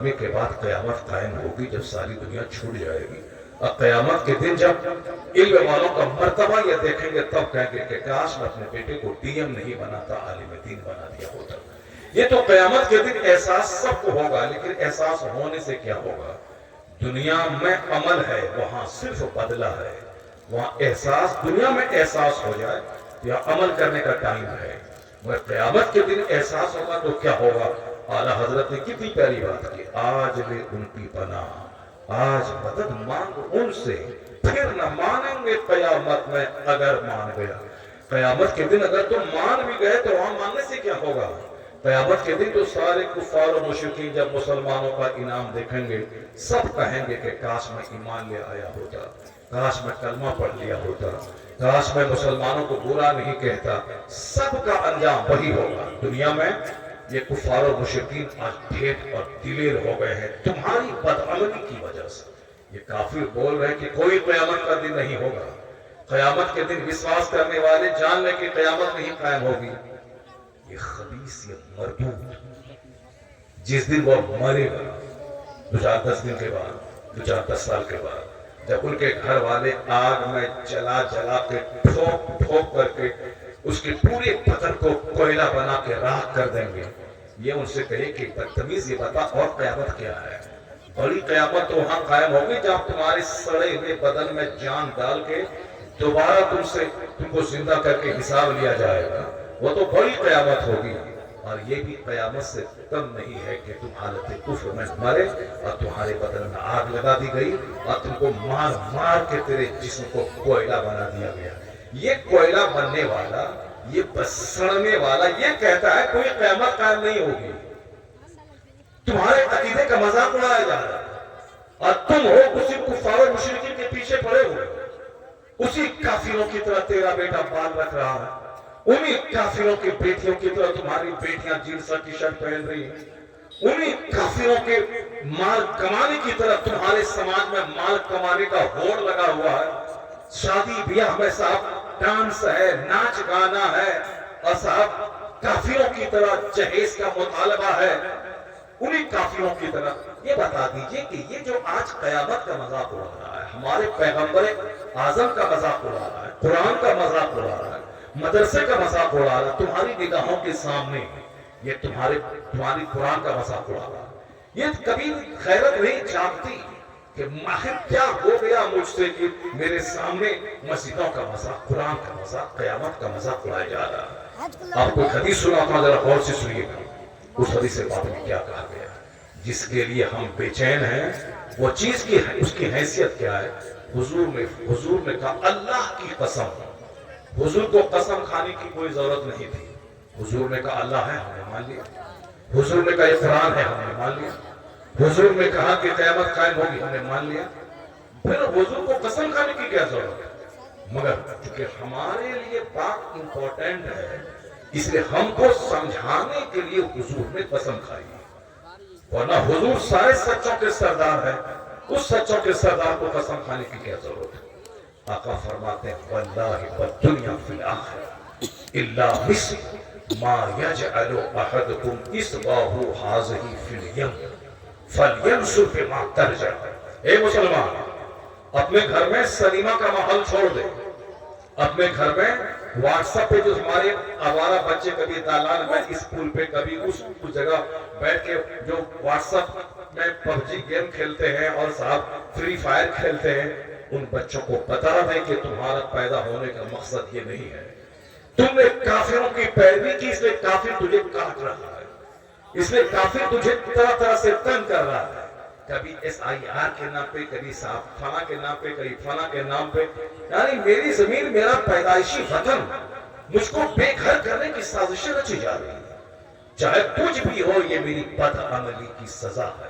کے بعد قیامت قائم ہوگی جب ساری دنیا چھوٹ جائے گی. اور قیامت کے دن جب علم والوں کا مرتبہ یہ دیکھیں گے تب کہیں گے کہ کاش میں اپنے بیٹے کو ڈی ایم نہیں بناتا، عالم دین بنا دیا ہوتا. یہ تو قیامت کے دن احساس سب کو ہوگا، لیکن احساس ہونے سے کیا ہوگا؟ دنیا میں عمل ہے، وہاں صرف بدلہ ہے. وہاں احساس، دنیا میں احساس ہو جائے یا عمل کرنے کا ٹائم ہے، مگر قیامت کے دن احساس ہوگا تو کیا ہوگا؟ اعلیٰ حضرت نے کتنی پیاری بات کی، آج لے ان کی پناہ، آج مدد مانگ ان سے، پھر نہ مانیں گے قیامت میں اگر مان گیا. قیامت کے دن اگر تم مان بھی گئے تو وہاں ماننے سے کیا ہوگا؟ قیامت کے دن تو سارے کفار و مشرکین جب مسلمانوں کا انعام دیکھیں گے سب کہیں گے کہ کاش میں ایمان لے آیا ہوتا، کاش میں کلمہ پڑھ لیا ہوتا، کاش میں مسلمانوں کو برا نہیں کہتا. سب کا انجام وہی ہوگا. دنیا میں یہ کفار و مشرکین آج ڈھیر اور دلیر ہو گئے ہیں تمہاری بدعملی کی وجہ سے. یہ کافر بول رہے ہیں کہ کوئی قیامت کا دن نہیں ہوگا. قیامت کے دن وشواس کرنے والے جان لیں کہ قیامت نہیں قائم ہوگی. یہ خبیث، یہ مردود، جس دن وہ مرے گا 2-4-10 دن کے بعد، 2-4-10 سال کے بعد، جب ان کے گھر والے آگ میں جلا جلا کے ٹھوک ٹھوک کر کے اس کے پورے بدن کو کوئلہ بنا کے راکھ کر دیں گے، یہ ان سے کہے کہ بدتمیز، یہ بتا اور قیامت کیا ہے؟ بڑی قیامت تو وہاں قائم ہوگی جب تمہارے سڑے ہوئے بدن میں جان ڈال کے دوبارہ تم کو زندہ کر کے حساب لیا جائے گا. وہ تو بڑی قیامت ہوگی. اور یہ بھی قیامت سے کم نہیں ہے کہ تم حالت کفر میں مرے اور تمہارے بدن میں آگ لگا دی گئی اور تم کو مار مار کے تیرے جسم کو کوئلہ بنا دیا گیا. یہ کوئلہ بننے والا، یہ بسڑنے والا یہ کہتا ہے کوئی قیامت قائم نہیں ہوگی. تمہارے عقیدے کا مذاق اڑایا جا رہا ہے اور تم ہو اسی کفار و مشرکین کے پیچھے پڑے ہوئے. اسی کافروں کی طرح تیرا بیٹا بال رکھ رہا ہے، انہی کافروں کی بیٹیوں کی طرح تمہاری بیٹیاں جینس ٹی شرٹ پہن رہی ہیں، انہی کافروں کے مال کمانے کی طرح تمہارے سماج میں مال کمانے کا ہوڑ لگا ہوا ہے. شادی بیاہ میں صاحب ڈانس ہے، ناچ گانا ہے، اور صاحب کافروں کی طرح جہیز کا مطالبہ ہے. انہی کافروں کی طرح یہ بتا دیجئے کہ یہ جو آج قیامت کا مذاق اڑا رہا ہے، ہمارے پیغمبر اعظم کا مذاق اڑا رہا ہے، قرآن کا مذاق اڑا رہا ہے، مدرسے کا مذاق اڑا رہا ہے، تمہاری نگاہوں کے سامنے یہ تمہاری قرآن کا مذاق اڑا رہا ہے. یہ کبھی خیرت نہیں چاہتی کہ ماہر کیا ہو گیا مجھ سے کہ میرے سامنے مسجدوں کا مذاق، قرآن کا مذاق، قیامت کا مذاق اڑایا جا رہا ہے. آپ کو حدیث سناتا ہوں، ذرا غور سے سنیے گا. اس حدیث سے بات میں کیا کہا گیا؟ جس کے لیے ہم بے چین ہیں وہ چیز کی ہے، اس کی حیثیت کیا ہے؟ حضور نے کہا اللہ کی قسم. حضور کو قسم کھانے کی کوئی ضرورت نہیں تھی. حضور نے کہا اللہ ہے، ہم نے مان لیا. حضور نے کہا یہ قرآن ہے، ہم نے مان لیا. حضور نے کہا کہ قیامت قائم ہوگی، ہم نے مان لیا. پھر حضور کو قسم کھانے کی کیا ضرورت ہے؟ مگر چونکہ ہمارے لیے بات امپورٹنٹ ہے، اس لیے ہم کو سمجھانے کے لیے حضور نے قسم کھائی. ورنہ حضور سارے سچوں کے سردار ہیں، اس سچوں کے سردار کو قسم کھانے کی کیا ضرورت ہے؟ آقا فرماتے ہیں واللہ والدنیا فی الآخرہ الا مثل ما یجعل احدکم اصبعہ ھذہ فی الیم فلینظر بما ترجع. اے مسلمان، اپنے گھر میں سنیما کا ماحول چھوڑ دے. اپنے گھر میں واٹس ایپ پہ جو ہمارے آوارہ بچے کبھی دالان میں اسکول پہ کبھی اس جگہ بیٹھ کے جو واٹس ایپ میں PUBG گیم کھیلتے ہیں اور صاحب فری فائر کھیلتے ہیں، ان بچوں کو بتا دیں کہ تمہارا پیدا ہونے کا مقصد یہ نہیں ہے. تم نے کافروں کی پیروی کی، اس لیے کافر تجھے کاٹ رہا ہے، اس لیے کافر تجھے طرح طرح سے تنگ کر رہا ہے. کبھی SIR کے نام پہ، کبھی صاحب فلاں کے نام پہ، کبھی فلاں کے نام پہ. یعنی میری زمین، میرا پیدائشی وطن، مجھ کو بے گھر کرنے کی سازشیں رچی جا رہی ہیں. چاہے کچھ بھی ہو، یہ میری بدعملی کی سزا ہے.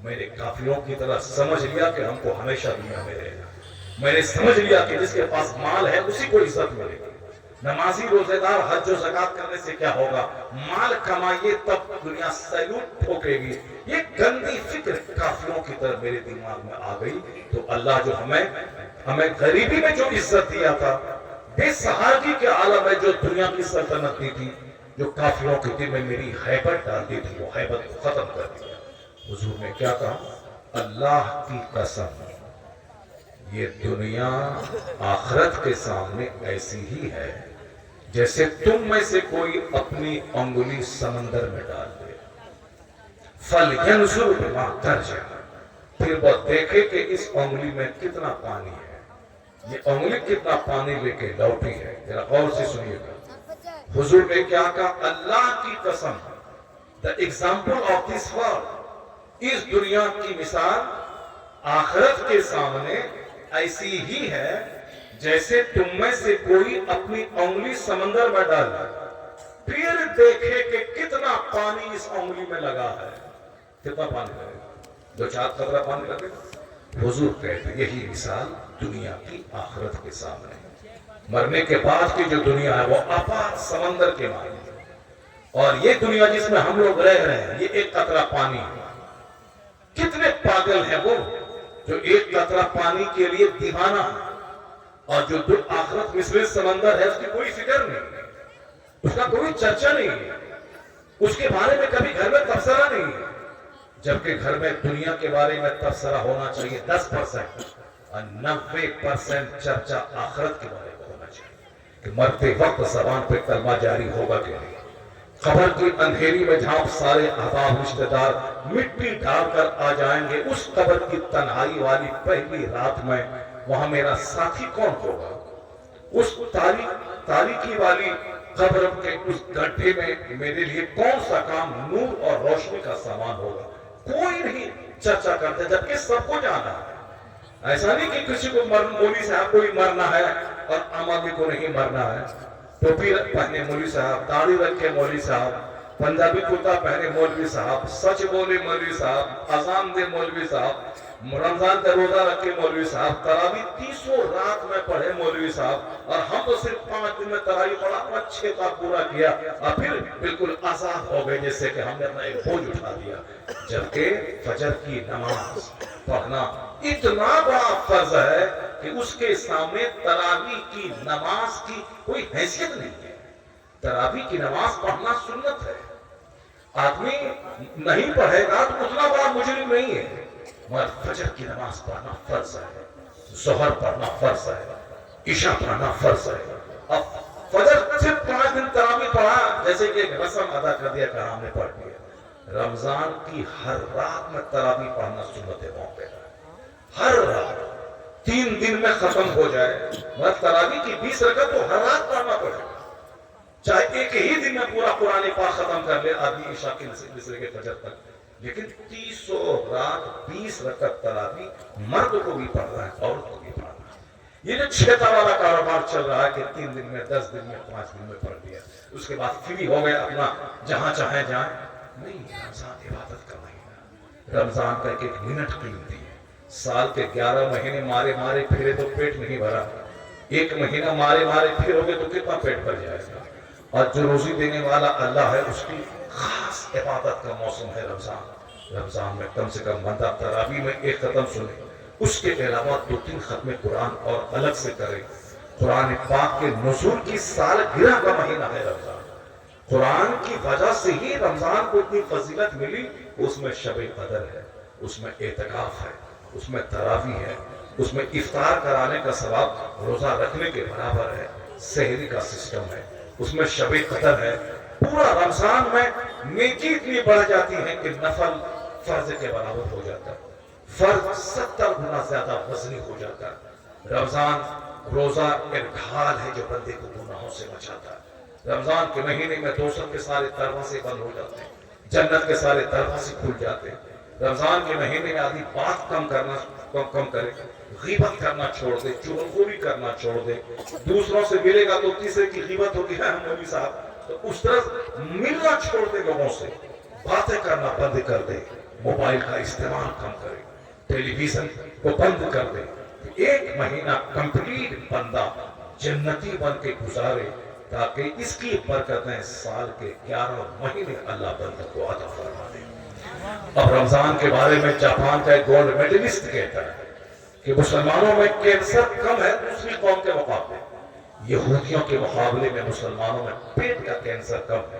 میں نے کافروں کی طرح سمجھ لیا کہ ہم کو ہمیشہ دنیا میں رہنا. میں نے سمجھ لیا کہ جس کے پاس مال ہے اسی کو عزت ملے گی. نمازی روزے دار حج و زکات کرنے سے کیا ہوگا؟ مال کمائیے تب دنیا سیلوٹ ٹھوکے گی. یہ گندی فکر کافروں کی طرف میرے دماغ میں آ گئی. تو اللہ جو ہمیں غریبی میں جو عزت دیا تھا، بے سہارگی کے عالم میں جو دنیا کی سلطنت دی تھی، جو کافروں کے دل میں میری ہیبت ڈال دی تھی، وہ ہیبت کو ختم کر دیا. حضور نے کیا کہا؟ اللہ کی قسم یہ دنیا آخرت کے سامنے ایسی ہی ہے جیسے تم میں سے کوئی اپنی انگلی سمندر میں ڈال دے، فَلْيَنْظُرْ بِمَا تَرْجِعُ، پھر وہ دیکھے کہ اس انگلی میں کتنا پانی ہے، یہ انگلی کتنا پانی لے کے لوٹی ہے۔ ذرا غور سے سنیے گا، حضور نے کیا کہا؟ اللہ کی قسم، the example of this world، اس دنیا کی مثال آخرت کے سامنے ایسی ہی ہے جیسے تم میں سے کوئی اپنی انگلی سمندر میں ڈالے، پھر دیکھے کہ کتنا پانی اس انگلی میں لگا ہے۔ کتنا پانی لگے گا؟ دو چار قطرہ پانی لگے گا۔ حضور کہتے ہیں یہی مثال دنیا کی آخرت کے سامنے ہے۔ مرنے کے بعد کی جو دنیا ہے وہ آباد سمندر کے معنی ہے، اور یہ دنیا جس میں ہم لوگ رہ رہے ہیں یہ ایک قطرہ پانی ہے۔ کتنے پاگل ہیں وہ جو ایک قطرہ پانی کے لیے دیوانہ ہے، اور جو آخرت مثل سمندر ہے اس کی کوئی فکر نہیں ہے، اس کا کوئی چرچا نہیں ہے، اس کے بارے میں کبھی گھر میں تبصرہ نہیں ہے، جبکہ گھر میں دنیا کے بارے میں تبصرہ ہونا چاہیے 10%، اور 90% چرچا آخرت کے بارے میں ہونا چاہیے کہ مرتے وقت زبان پہ کلمہ جاری ہوگا کہ نہیں۔ قبر کی اندھیری میں جہاں سارے احباب رشتہ دار مٹی ڈال کر آ جائیں گے، اس قبر کی تنہائی والی پہلی رات میں وہاں میرا ساتھی کون ہوگا؟ اس تاریکی والی قبر کے اس گڈھے میں میرے لیے کون سا کام نور اور روشنی کا سامان ہوگا؟ کوئی نہیں چرچا کرتے، جبکہ سب کو جانا ہے۔ ایسا نہیں کہ کسی کو مولوی صاحب کو ہی مرنا ہے اور عام آدمی کو نہیں مرنا ہے۔ ٹوپی پہنے مولوی صاحب، داڑھی رکھے مولوی صاحب، پنجابی کرتا پہنے مولوی صاحب، سچ بولے مولوی صاحب، اذان دے مولوی صاحب، رمضان کا روزہ رکھے مولوی صاحب، تراویح 300 رات میں پڑھے مولوی صاحب، اور ہم تو صرف 5 دن میں تراویح پڑھا، اپنا 6 کا پورا کیا اور پھر بالکل آزاد ہو گئے جیسے کہ ہم نے اپنا ایک بوجھ اٹھا دیا۔ جبکہ فجر کی نماز پڑھنا اتنا بڑا فرض ہے کہ اس کے سامنے تراویح کی نماز کی کوئی حیثیت نہیں ہے۔ تراویح کی نماز پڑھنا سنت ہے، آدمی نہیں پڑھے گا تو اتنا بڑا مجرم نہیں ہے، مگر فجر کی نماز پڑھنا فرض ہے، ظہر پڑھنا فرض ہے، عشاء پڑھنا فرض ہے۔ اب فجر صرف 5 دن تراویح پڑھا جیسے کہ ایک رسم ادا کر دیا کہ ہم نے پڑھ لیا۔ رمضان کی ہر رات میں تراویح پڑھنا سنت ہے، موقع ہے، ہر رات 3 دن میں ختم ہو جائے، مگر تراویح کی 20 رکعت تو ہر رات پڑھنا پڑے گا، چاہے ایک ہی دن میں پورا قرآن پاک ختم کر لے آدمی عشاء کے مصرے کے فجر تک، لیکن 300 رات 20 رکعت تراویح مرد کو بھی پڑھ رہا ہے، عورت کو بھی پڑھ رہا ہے۔ یہ جو چھیتا والا کاروبار چل رہا ہے کہ 3 دن میں 10 دن میں 5 دن میں پڑھ لیا، اس کے بعد فری ہو گئے اپنا جہاں چاہیں جائیں، نہیں۔ رمضان عبادت کا مہینہ، رمضان کا ایک ایک منٹ قیمتی ہے۔ سال کے 11 مہینے مارے مارے پھرے تو پیٹ نہیں بھرا، ایک مہینہ مارے مارے پھروگے تو کتنا پیٹ بھر جائے گا۔ اور جو روزی دینے والا اللہ ہے اس کی خاص عبادت کا موسم ہے رمضان۔ رمضان میں کم سے کم بندہ تراویح میں ایک ختم سنے، اس کے علاوہ 2-3 ختم قرآن اور الگ سے کرے۔ قرآن پاک کے نزول کی سالگرہ کا مہینہ ہے رمضان۔ قرآن کی وجہ سے ہی رمضان کو اتنی فضیلت ملی، اس میں شب قدر ہے، اس میں اعتکاف ہے، اس میں تراویح ہے، اس میں افطار کرانے کا ثواب روزہ رکھنے کے برابر ہے، سحری کا سسٹم ہے، اس میں شب قدر ہے۔ پورا رمضان میں نیکی اتنی بڑھ جاتی ہے کہ نفل فرض کے برابر ہو جاتا ہے، فرض 70 گنا زیادہ وزنی ہو جاتا ہے۔ رمضان روزہ ایک ڈھال ہے جو بندے کو گناہوں سے بچاتا ہے۔ رمضان کے مہینے میں دوزخ کے سارے دروازے بند ہو جاتے ہیں، جنت کے سارے دروازے کھل جاتے ہیں۔ رمضان کے مہینے میں آدمی بات کم کرے، غیبت کرنا چھوڑ دے، چغلخوری کرنا چھوڑ دے، دوسروں سے ملے گا تو تیسرے کی غیبت ہوگی ہے مولوی صاحب، تو اس طرح ملنا چھوڑ دے، لوگوں سے باتیں کرنا بند کر دے، موبائل کا استعمال کم کرے، ٹیلی ویژن کو بند کر دے، ایک مہینہ کمپلیٹ بندہ جنتی بن کے گزارے، تاکہ اس کی برکتیں سال کے 11 مہینے اللہ بندہ کو عطا فرما دے۔ اب رمضان کے بارے میں جاپان کا ایک گولڈ میڈلسٹ کہتا ہے کہ مسلمانوں میں کینسر کم ہے دوسری قوم کے مقابلے، یہودیوں کے مقابلے میں مسلمانوں میں پیٹ کا کینسر کم ہے۔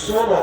16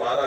12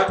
8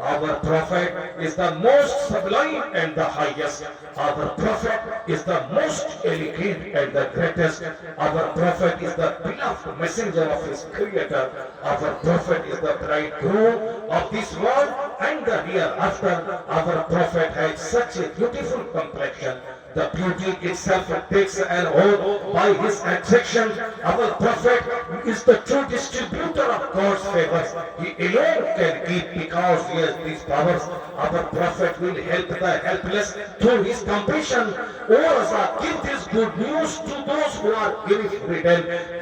Our prophet is the most sublime and the highest. Our prophet is the most elegant and the greatest. Our prophet is the beloved messenger of his creator. Our prophet is the bridegroom of this world and the hereafter. Our prophet had such a beautiful complexion. The beauty itself takes an oath by his attraction. Our prophet is the true distributor of God's favors. He alone can give because he has these powers. Our prophet will help the helpless through his compassion. O Raza, give this good news to those who are grief-ridden.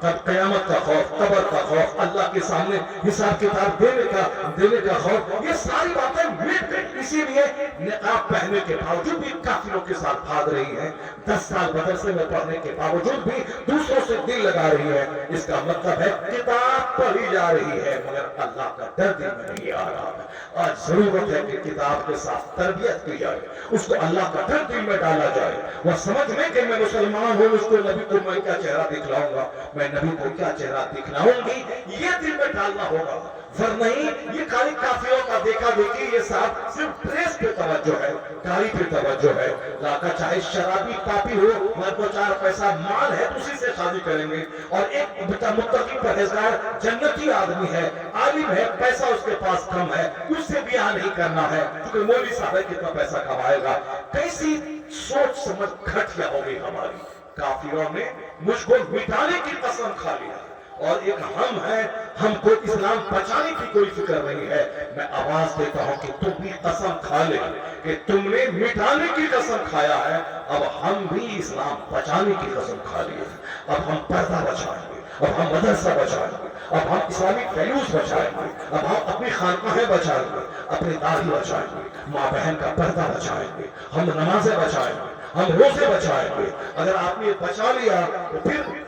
قیامت کا خوف، قبر کا خوف، اللہ کے سامنے حساب کتاب دینے کا خوف، یہ ساری باتیں مٹ گئی۔ اسی لیے نقاب پہننے کے باوجود بھی کافروں کے ساتھ بھاگ رہی ہیں، 10 سال مدرسے میں پڑھنے کے باوجود بھی دوسروں سے دل لگا رہی ہے۔ اس کا مطلب ہے کتاب پڑھی جا رہی ہے مگر اللہ کا ڈر دل میں نہیں آ رہا ہے۔ آج ضرورت ہے کہ کتاب کے ساتھ تربیت کی جائے، اس کو اللہ کا ڈر دل میں ڈالا جائے، وہ سمجھ میں کہ میں مسلمان ہوں، اس کو نبی کو میں کیا چہرہ دکھلاؤں گا، میں نبی کو کیا چہرہ دکھلاؤں گی، یہ دل میں ڈالنا ہوگا۔ ورنہ یہ خالی کافروں کا دیکھا دیکھی، یہ صاحب صرف ڈریس پہ توجہ ہے، گاڑی پہ توجہ ہے، لاکا چاہے شرابی پاپی ہو، ہمارے کو 4 پیسہ مال ہے تو اسی سے شادی کریں گے، اور ایک متقی پرہیزگار جنتی آدمی ہے، عالم ہے، پیسہ اس کے پاس کم ہے، اس سے بیاہ نہیں کرنا ہے کیونکہ مولوی صاحب ہے کتنا پیسہ کمائے گا۔ کیسی سوچ سمجھ گھٹیا ہو گئی ہماری۔ کافروں نے مجھ کو مٹانے کی قسم کھا لیا، اور ایک ہم ہے، ہم کو اسلام بچانے کی کوئی فکر نہیں ہے۔ میں آواز دیتا ہوں کہ تم بھی قسم کھا لے کہ تم نے مٹانے کی قسم کھایا ہے، اب ہم بھی اسلام بچانے کی قسم کھا لیے۔ اب ہم پردہ بچائیں گے، اب ہم مدرسہ بچائیں گے، اب ہم اسلامک ویلیوز بچائیں گے، اب ہم اپنی خانقاہیں بچائیں گے، اپنی داڑھی بچائیں گے، ماں بہن کا پردہ بچائیں گے، ہم نمازیں بچائیں گے، ہم روزے بچائیں گے۔ اگر آپ نے بچا لیا تو پھر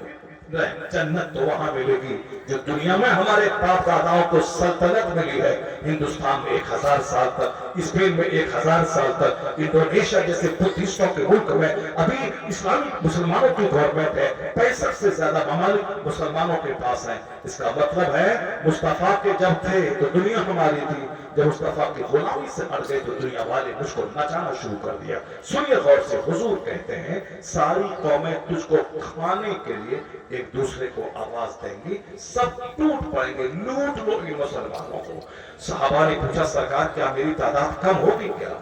جنت تو وہاں ملے گی جو دنیا میں ہمارے باپ داداؤں کو سلطنت ملی ہے۔ ہندوستان میں 1000 سال تک، اسپین میں 1000 سال تک، انڈونیشیا جیسے بدھسٹوں کے ملک میں ابھی اسلامی مسلمانوں کی گورنمنٹ ہے، 65 سے زیادہ ممالک مسلمانوں کے پاس ہیں۔ اس کا مطلب ہے مصطفیٰ کے جب تھے تو دنیا ہماری تھی، جب مصطفیٰ کی غلامی سے اڑ گئے تو دنیا والے مجھ کو نچانا شروع کر دیا۔ سنیے غور سے، حضور کہتے ہیں ساری قومیں تجھ کو کھانے کے لیے ایک دوسرے کو آواز دیں گی، سب ٹوٹ پڑیں گے، لوٹ لو گے مسلمانوں کو۔ صحابہ نے پوچھا سرکار کیا میری تعداد کم ہوگی کیا؟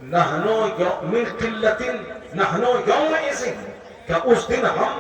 نحنو من قلت نحنو یومئذ، کیا اس دن ہم